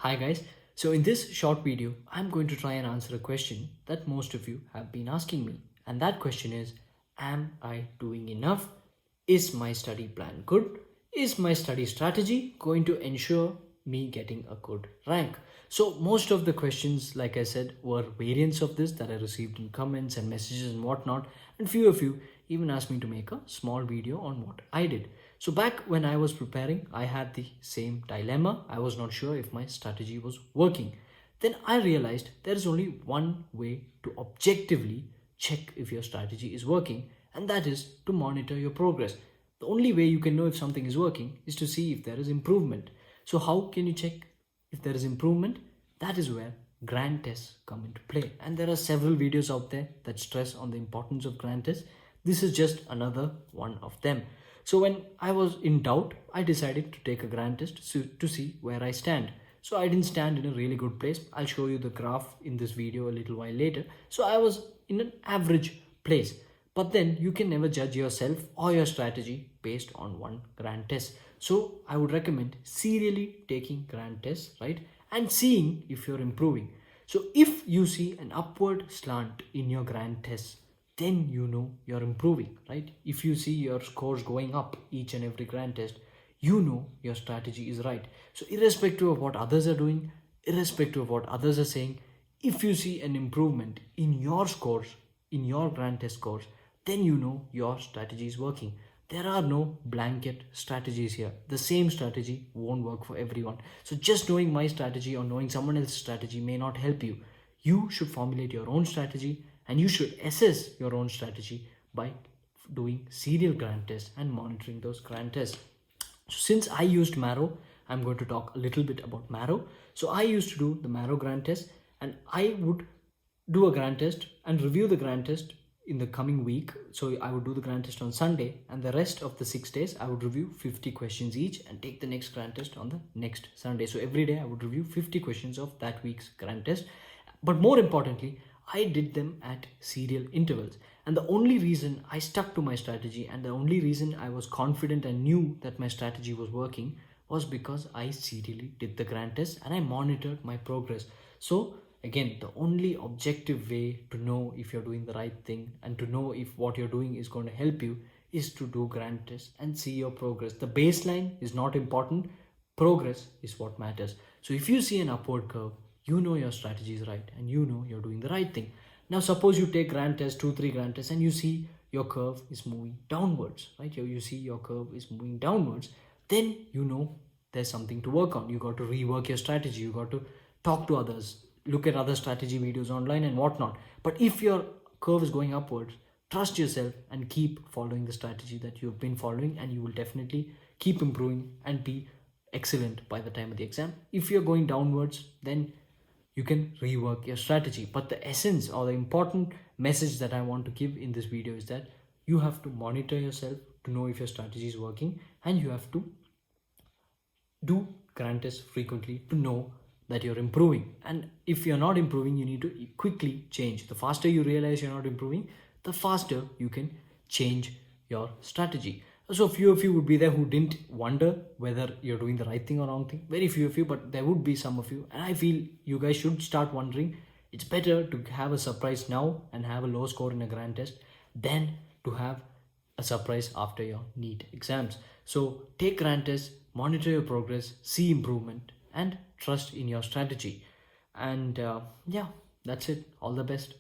Hi guys, so in this short video, I'm going to try and answer a question that most of you have been asking me. And that question is, am I doing enough? Is my study plan good? Is my study strategy going to ensure me getting a good rank? So most of the questions, like I said, were variants of this that I received in comments and messages and whatnot. And few of you even asked me to make a small video on what I did. So back when I was preparing, I had the same dilemma. I was not sure if my strategy was working. Then I realized there is only one way to objectively check if your strategy is working, and that is to monitor your progress. The only way you can know if something is working is to see if there is improvement. So how can you check if there is improvement? That is where grand tests come into play. And there are several videos out there that stress on the importance of grand tests. This is just another one of them. So when I was in doubt, I decided to take a grand test to see where I stand. So I didn't stand in a really good place. I'll show you the graph in this video a little while later. So I was in an average place. But then you can never judge yourself or your strategy based on one grand test. So I would recommend serially taking grand tests, right? And seeing if you're improving. So if you see an upward slant in your grand tests, then you know you're improving, right? If you see your scores going up each and every grand test, you know your strategy is right. So irrespective of what others are doing, irrespective of what others are saying, if you see an improvement in your scores, in your grand test scores, then you know your strategy is working. There are no blanket strategies here. The same strategy won't work for everyone. So just knowing my strategy or knowing someone else's strategy may not help you. You should formulate your own strategy, and you should assess your own strategy by doing serial grand tests and monitoring those grand tests. So since I used Marrow, I'm going to talk a little bit about Marrow. So I used to do the Marrow grand test, and I would do a grand test and review the grand test in the coming week. So I would do the grand test on Sunday, and the rest of the 6 days I would review 50 questions each and take the next grand test on the next Sunday. So every day I would review 50 questions of that week's grand test. But more importantly, I did them at serial intervals. And the only reason I stuck to my strategy and the only reason I was confident and knew that my strategy was working was because I serially did the grand test and I monitored my progress. So again, the only objective way to know if you're doing the right thing and to know if what you're doing is going to help you is to do grand tests and see your progress. The baseline is not important. Progress is what matters. So if you see an upward curve, you know your strategy is right and you know you're doing the right thing. Now suppose you take grand test, 2-3 grand tests, and you see your curve is moving downwards, right? You see your curve is moving downwards, then you know there's something to work on. You got to rework your strategy. You got to talk to others, look at other strategy videos online and whatnot. But if your curve is going upwards, trust yourself and keep following the strategy that you've been following, and you will definitely keep improving and be excellent by the time of the exam. If you're going downwards, then you can rework your strategy. But the essence or the important message that I want to give in this video is that you have to monitor yourself to know if your strategy is working, and you have to do grand tests frequently to know that you're improving. And if you're not improving, you need to quickly change. The faster you realize you're not improving, the faster you can change your strategy. So few of you would be there who didn't wonder whether you're doing the right thing or wrong thing. Very few of you, but there would be some of you. And I feel you guys should start wondering. It's better to have a surprise now and have a low score in a grand test than to have a surprise after your NEET exams. So take grand tests, monitor your progress, see improvement, and trust in your strategy. And yeah, that's it. All the best.